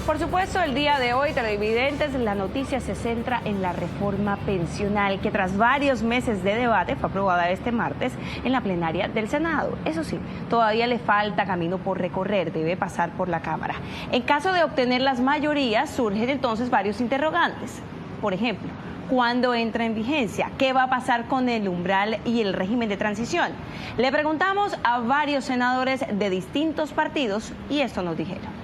Por supuesto, el día de hoy, televidentes, la noticia se centra en la reforma pensional, que tras varios meses de debate fue aprobada este martes en la plenaria del Senado. Eso sí, todavía le falta camino por recorrer, debe pasar por la Cámara. En caso de obtener las mayorías, surgen entonces varios interrogantes. Por ejemplo, ¿cuándo entra en vigencia? ¿Qué va a pasar con el umbral y el régimen de transición? Le preguntamos a varios senadores de distintos partidos y esto nos dijeron.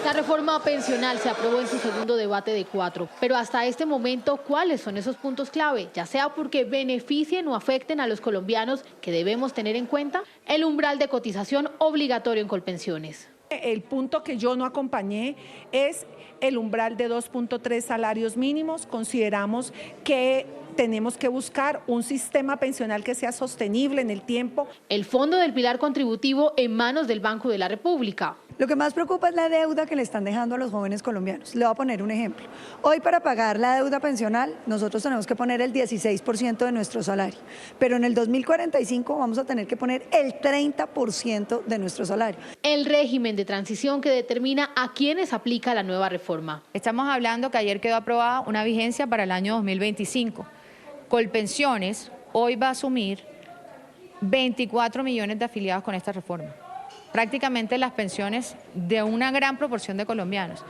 La reforma pensional se aprobó en su segundo debate de 4, pero hasta este momento, ¿cuáles son esos puntos clave? Ya sea porque beneficien o afecten a los colombianos que debemos tener en cuenta, el umbral de cotización obligatorio en Colpensiones. El punto que yo no acompañé es el umbral de 2.3 salarios mínimos. Consideramos que tenemos que buscar un sistema pensional que sea sostenible en el tiempo. El fondo del pilar contributivo en manos del Banco de la República. Lo que más preocupa es la deuda que le están dejando a los jóvenes colombianos. Le voy a poner un ejemplo. Hoy, para pagar la deuda pensional, nosotros tenemos que poner el 16% de nuestro salario, pero en el 2045 vamos a tener que poner el 30% de nuestro salario. El régimen de transición que determina a quiénes aplica la nueva reforma. Estamos hablando que ayer quedó aprobada una vigencia para el año 2025. Colpensiones hoy va a asumir 24 millones de afiliados con esta reforma. Prácticamente las pensiones de una gran proporción de colombianos.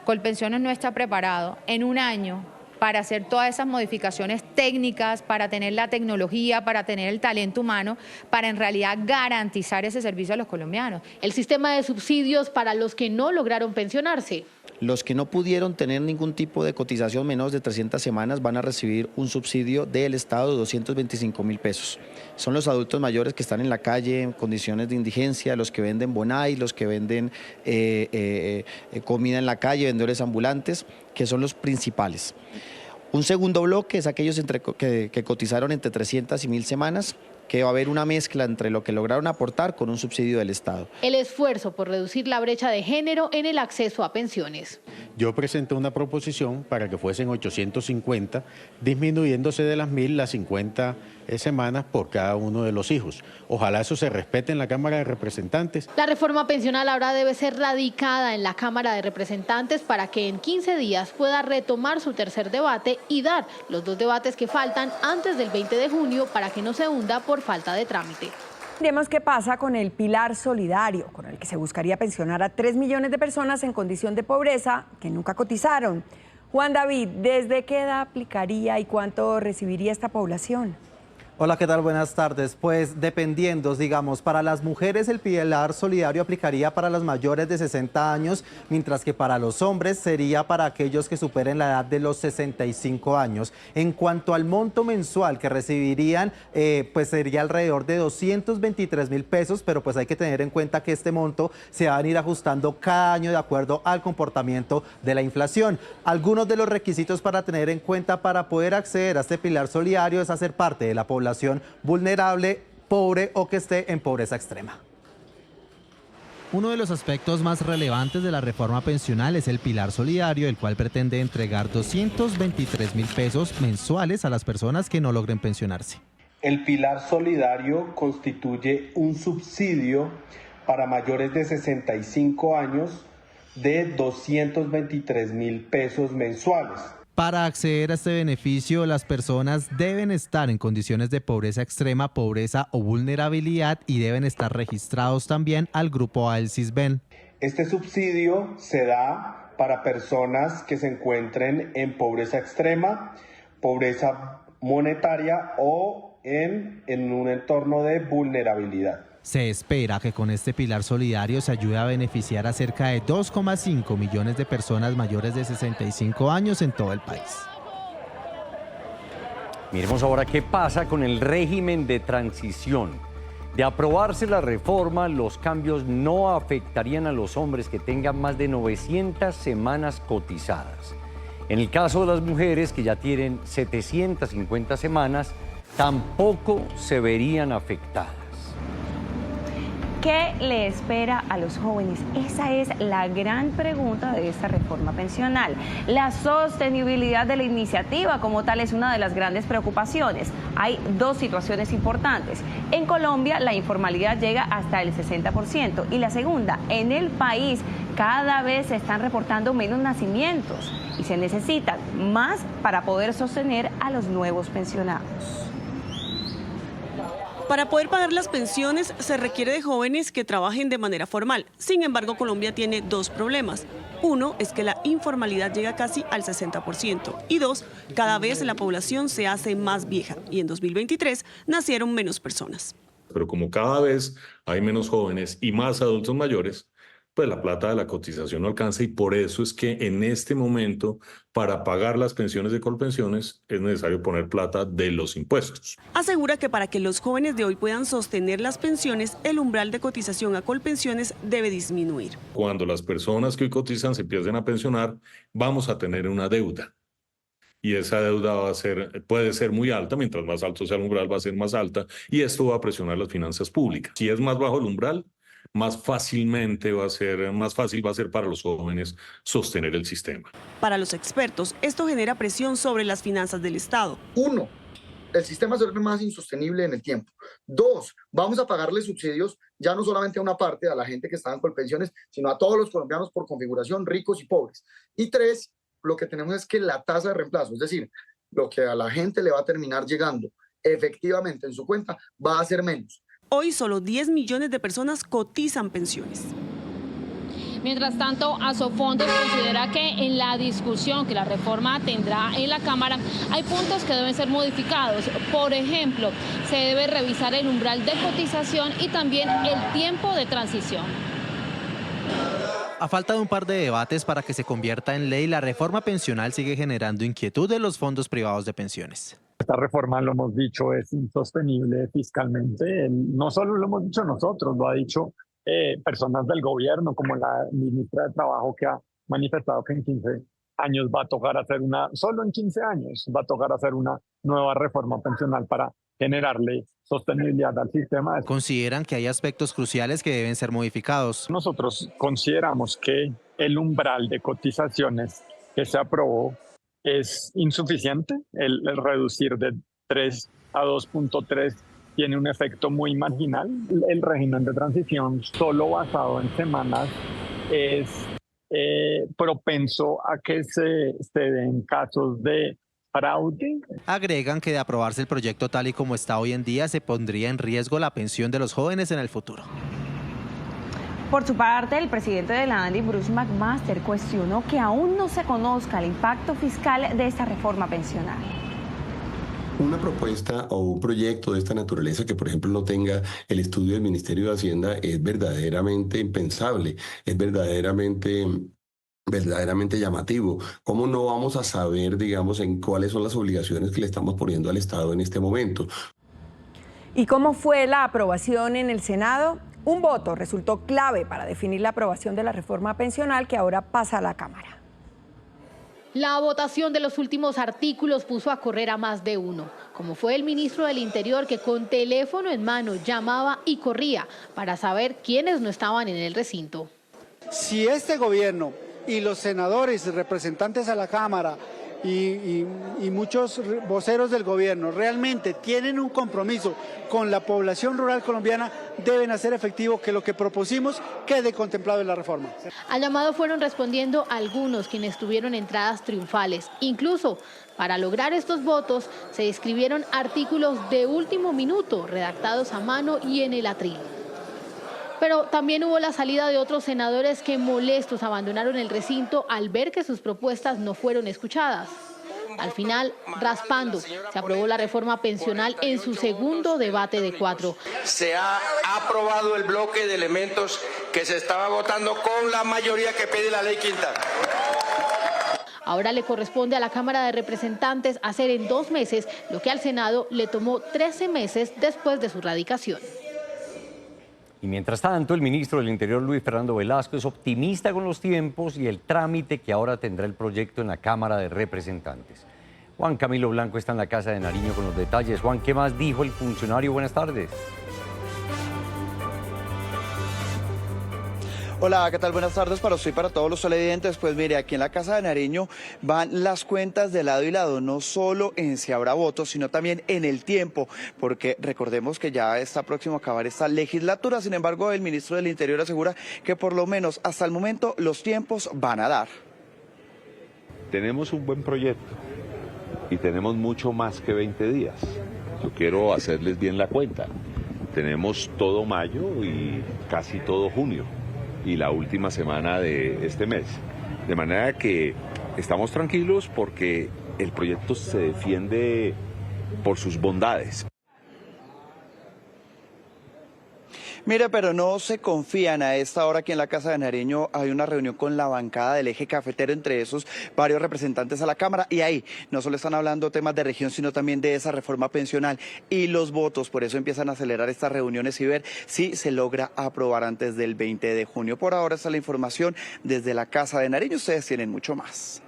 Colpensiones no está preparado en un año para hacer todas esas modificaciones técnicas, para tener la tecnología, para tener el talento humano, para en realidad garantizar ese servicio a los colombianos. El sistema de subsidios para los que no lograron pensionarse. Los que no pudieron tener ningún tipo de cotización menos de 300 semanas van a recibir un subsidio del Estado de 225.000 pesos. Son los adultos mayores que están en la calle en condiciones de indigencia, los que venden bonai, los que venden comida en la calle, vendedores ambulantes, que son los principales. Un segundo bloque es aquellos que cotizaron entre 300 y 1.000 semanas, que va a haber una mezcla entre lo que lograron aportar con un subsidio del Estado. El esfuerzo por reducir la brecha de género en el acceso a pensiones. Yo presenté una proposición para que fuesen 850, disminuyéndose de las 1.000 las 50 semanas por cada uno de los hijos. Ojalá eso se respete en la Cámara de Representantes. La reforma pensional ahora debe ser radicada en la Cámara de Representantes para que en 15 días pueda retomar su tercer debate y dar los 2 debates que faltan antes del 20 de junio para que no se hunda por falta de trámite. Veremos qué pasa con el pilar solidario, con el que se buscaría pensionar a 3 millones de personas en condición de pobreza que nunca cotizaron. Juan David, ¿desde qué edad aplicaría y cuánto recibiría esta población? Hola, ¿qué tal? Buenas tardes. Pues dependiendo, digamos, para las mujeres el pilar solidario aplicaría para las mayores de 60 años, mientras que para los hombres sería para aquellos que superen la edad de los 65 años. En cuanto al monto mensual que recibirían, pues sería alrededor de 223.000 pesos, pero pues hay que tener en cuenta que este monto se va a ir ajustando cada año de acuerdo al comportamiento de la inflación. Algunos de los requisitos para tener en cuenta para poder acceder a este pilar solidario es hacer parte de la población vulnerable, pobre o que esté en pobreza extrema. Uno de los aspectos más relevantes de la reforma pensional es el pilar solidario, el cual pretende entregar 223.000 pesos mensuales a las personas que no logren pensionarse. El pilar solidario constituye un subsidio para mayores de 65 años de 223.000 pesos mensuales. Para acceder a este beneficio, las personas deben estar en condiciones de pobreza extrema, pobreza o vulnerabilidad y deben estar registrados también al grupo AEL-CISBEN. Este subsidio se da para personas que se encuentren en pobreza extrema, pobreza monetaria o en un entorno de vulnerabilidad. Se espera que con este pilar solidario se ayude a beneficiar a cerca de 2,5 millones de personas mayores de 65 años en todo el país. Miremos ahora qué pasa con el régimen de transición. De aprobarse la reforma, los cambios no afectarían a los hombres que tengan más de 900 semanas cotizadas. En el caso de las mujeres que ya tienen 750 semanas, tampoco se verían afectadas. ¿Qué le espera a los jóvenes? Esa es la gran pregunta de esta reforma pensional. La sostenibilidad de la iniciativa como tal es una de las grandes preocupaciones. Hay 2 situaciones importantes. En Colombia la informalidad llega hasta el 60% y la segunda, en el país cada vez se están reportando menos nacimientos y se necesitan más para poder sostener a los nuevos pensionados. Para poder pagar las pensiones se requiere de jóvenes que trabajen de manera formal. Sin embargo, Colombia tiene dos problemas. Uno es que la informalidad llega casi al 60%. Y dos, cada vez la población se hace más vieja. Y en 2023 nacieron menos personas. Pero como cada vez hay menos jóvenes y más adultos mayores, pues la plata de la cotización no alcanza y por eso es que en este momento para pagar las pensiones de Colpensiones es necesario poner plata de los impuestos. Asegura que para que los jóvenes de hoy puedan sostener las pensiones, el umbral de cotización a Colpensiones debe disminuir. Cuando las personas que hoy cotizan se empiecen a pensionar, vamos a tener una deuda. Y esa deuda puede ser muy alta, mientras más alto sea el umbral va a ser más alta y esto va a presionar las finanzas públicas. Si es más bajo el umbral, más fácil va a ser para los jóvenes sostener el sistema. Para los expertos, esto genera presión sobre las finanzas del Estado. 1, el sistema se vuelve más insostenible en el tiempo. 2, vamos a pagarle subsidios ya no solamente a una parte, a la gente que está en Colpensiones, sino a todos los colombianos por configuración, ricos y pobres. Y 3, lo que tenemos es que la tasa de reemplazo, es decir, lo que a la gente le va a terminar llegando efectivamente en su cuenta va a ser menos. Hoy solo 10 millones de personas cotizan pensiones. Mientras tanto, Asofondos considera que en la discusión que la reforma tendrá en la Cámara hay puntos que deben ser modificados. Por ejemplo, se debe revisar el umbral de cotización y también el tiempo de transición. A falta de un par de debates para que se convierta en ley, la reforma pensional sigue generando inquietud de los fondos privados de pensiones. Esta reforma, lo hemos dicho, es insostenible fiscalmente. No solo lo hemos dicho nosotros, lo ha dicho personas del gobierno, como la ministra de Trabajo, que ha manifestado que en 15 años va a tocar hacer solo en 15 años va a tocar hacer una nueva reforma pensional para generarle sostenibilidad al sistema. Consideran que hay aspectos cruciales que deben ser modificados. Nosotros consideramos que el umbral de cotizaciones que se aprobó es insuficiente. El reducir de 3 a 2.3 tiene un efecto muy marginal. El régimen de transición solo basado en semanas es propenso a que se den casos de fraude. Agregan que de aprobarse el proyecto tal y como está hoy en día se pondría en riesgo la pensión de los jóvenes en el futuro. Por su parte, el presidente de la ANDI, Bruce McMaster, cuestionó que aún no se conozca el impacto fiscal de esta reforma pensional. Una propuesta o un proyecto de esta naturaleza que, por ejemplo, no tenga el estudio del Ministerio de Hacienda es verdaderamente impensable, es verdaderamente llamativo. ¿Cómo no vamos a saber, digamos, en cuáles son las obligaciones que le estamos poniendo al Estado en este momento? ¿Y cómo fue la aprobación en el Senado? Un voto resultó clave para definir la aprobación de la reforma pensional que ahora pasa a la Cámara. La votación de los últimos artículos puso a correr a más de uno, como fue el ministro del Interior que con teléfono en mano llamaba y corría para saber quiénes no estaban en el recinto. Si este gobierno y los senadores y representantes a la Cámara y muchos voceros del gobierno realmente tienen un compromiso con la población rural colombiana, deben hacer efectivo que lo que propusimos quede contemplado en la reforma. Al llamado fueron respondiendo algunos quienes tuvieron entradas triunfales. Incluso para lograr estos votos se escribieron artículos de último minuto, redactados a mano y en el atril. Pero también hubo la salida de otros senadores que molestos abandonaron el recinto al ver que sus propuestas no fueron escuchadas. Al final, raspando, se aprobó la reforma pensional en su segundo debate de 4. Se ha aprobado el bloque de elementos que se estaba votando con la mayoría que pide la ley Quintana. Ahora le corresponde a la Cámara de Representantes hacer en 2 meses lo que al Senado le tomó 13 meses después de su radicación. Y mientras tanto, el ministro del Interior, Luis Fernando Velasco, es optimista con los tiempos y el trámite que ahora tendrá el proyecto en la Cámara de Representantes. Juan Camilo Blanco está en la Casa de Nariño con los detalles. Juan, ¿qué más dijo el funcionario? Buenas tardes. Hola, ¿qué tal? Buenas tardes para usted y para todos los televidentes. Pues mire, aquí en la Casa de Nariño van las cuentas de lado y lado, no solo en si habrá votos, sino también en el tiempo, porque recordemos que ya está próximo a acabar esta legislatura. Sin embargo, el ministro del Interior asegura que por lo menos hasta el momento los tiempos van a dar. Tenemos un buen proyecto y tenemos mucho más que 20 días. Yo quiero hacerles bien la cuenta. Tenemos todo mayo y casi todo junio y la última semana de este mes. De manera que estamos tranquilos porque el proyecto se defiende por sus bondades. Mire, pero no se confían. A esta hora aquí en la Casa de Nariño hay una reunión con la bancada del Eje Cafetero, entre esos varios representantes a la Cámara, y ahí no solo están hablando temas de región, sino también de esa reforma pensional y los votos. Por eso empiezan a acelerar estas reuniones y ver si se logra aprobar antes del 20 de junio. Por ahora está la información desde la Casa de Nariño. Ustedes tienen mucho más.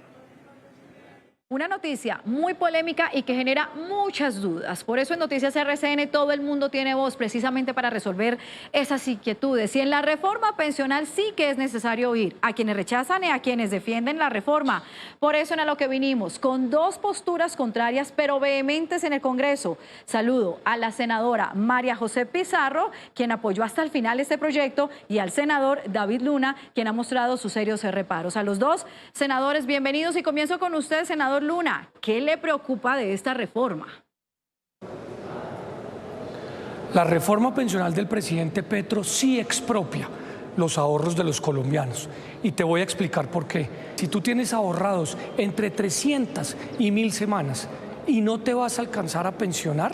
Una noticia muy polémica y que genera muchas dudas. Por eso en Noticias RCN todo el mundo tiene voz precisamente para resolver esas inquietudes. Y en la reforma pensional sí que es necesario oír a quienes rechazan y a quienes defienden la reforma. Por eso en A lo que vinimos, con dos posturas contrarias pero vehementes en el Congreso. Saludo a la senadora María José Pizarro, quien apoyó hasta el final este proyecto, y al senador David Luna, quien ha mostrado sus serios reparos. A los dos senadores, bienvenidos, y comienzo con usted, senador Luna. ¿Qué le preocupa de esta reforma? La reforma pensional del presidente Petro sí expropia los ahorros de los colombianos. Y te voy a explicar por qué. Si tú tienes ahorrados entre 300 y 1000 semanas y no te vas a alcanzar a pensionar,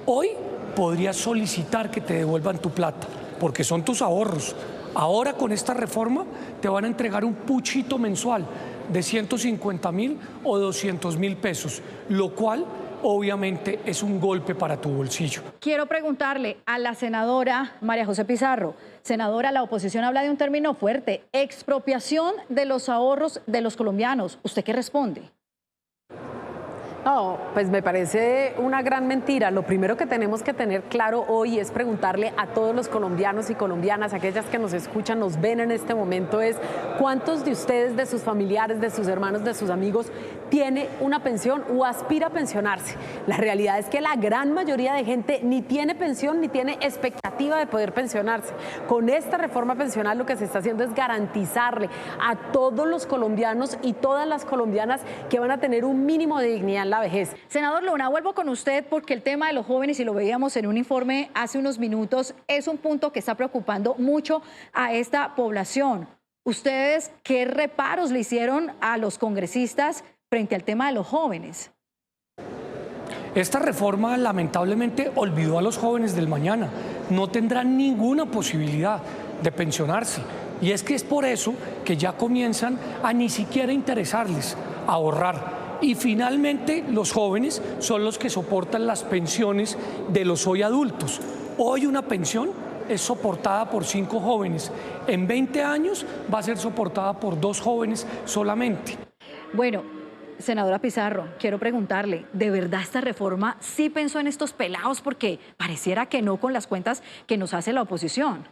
hoy podrías solicitar que te devuelvan tu plata, porque son tus ahorros. Ahora con esta reforma te van a entregar un puchito mensual de 150.000 o 200.000 pesos, lo cual obviamente es un golpe para tu bolsillo. Quiero preguntarle a la senadora María José Pizarro. Senadora, la oposición habla de un término fuerte, expropiación de los ahorros de los colombianos. ¿Usted qué responde? No, pues me parece una gran mentira. Lo primero que tenemos que tener claro hoy es preguntarle a todos los colombianos y colombianas, aquellas que nos escuchan, nos ven en este momento, es ¿cuántos de ustedes, de sus familiares, de sus hermanos, de sus amigos, tiene una pensión o aspira a pensionarse? La realidad es que la gran mayoría de gente ni tiene pensión ni tiene expectativa de poder pensionarse. Con esta reforma pensional lo que se está haciendo es garantizarle a todos los colombianos y todas las colombianas que van a tener un mínimo de dignidad en la vejez. Senador Luna, vuelvo con usted porque el tema de los jóvenes, y lo veíamos en un informe hace unos minutos, es un punto que está preocupando mucho a esta población. ¿Ustedes qué reparos le hicieron a los congresistas frente al tema de los jóvenes? Esta reforma lamentablemente olvidó a los jóvenes del mañana. No tendrán ninguna posibilidad de pensionarse. Y es que es por eso que ya comienzan a ni siquiera interesarles ahorrar. Y finalmente los jóvenes son los que soportan las pensiones de los hoy adultos. Hoy una pensión es soportada por 5 jóvenes. En 20 años va a ser soportada por 2 jóvenes solamente. Bueno, senadora Pizarro, quiero preguntarle, ¿de verdad esta reforma sí pensó en estos pelados? Porque pareciera que no con las cuentas que nos hace la oposición.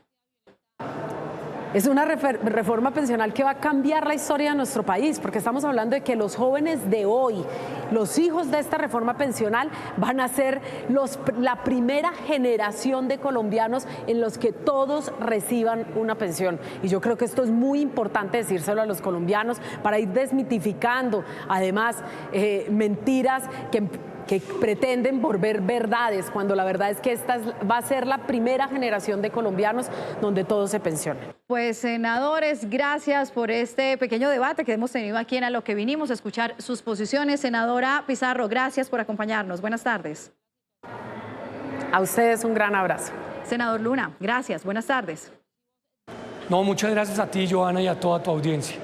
Es una reforma pensional que va a cambiar la historia de nuestro país, porque estamos hablando de que los jóvenes de hoy, los hijos de esta reforma pensional, van a ser la primera generación de colombianos en los que todos reciban una pensión. Y yo creo que esto es muy importante decírselo a los colombianos para ir desmitificando, además, mentiras que pretenden volver verdades, cuando la verdad es que esta va a ser la primera generación de colombianos donde todos se pensionen. Pues senadores, gracias por este pequeño debate que hemos tenido aquí en A lo que vinimos a escuchar sus posiciones. Senadora Pizarro, gracias por acompañarnos. Buenas tardes. A ustedes un gran abrazo. Senador Luna, gracias. Buenas tardes. No, muchas gracias a ti, Joana, y a toda tu audiencia.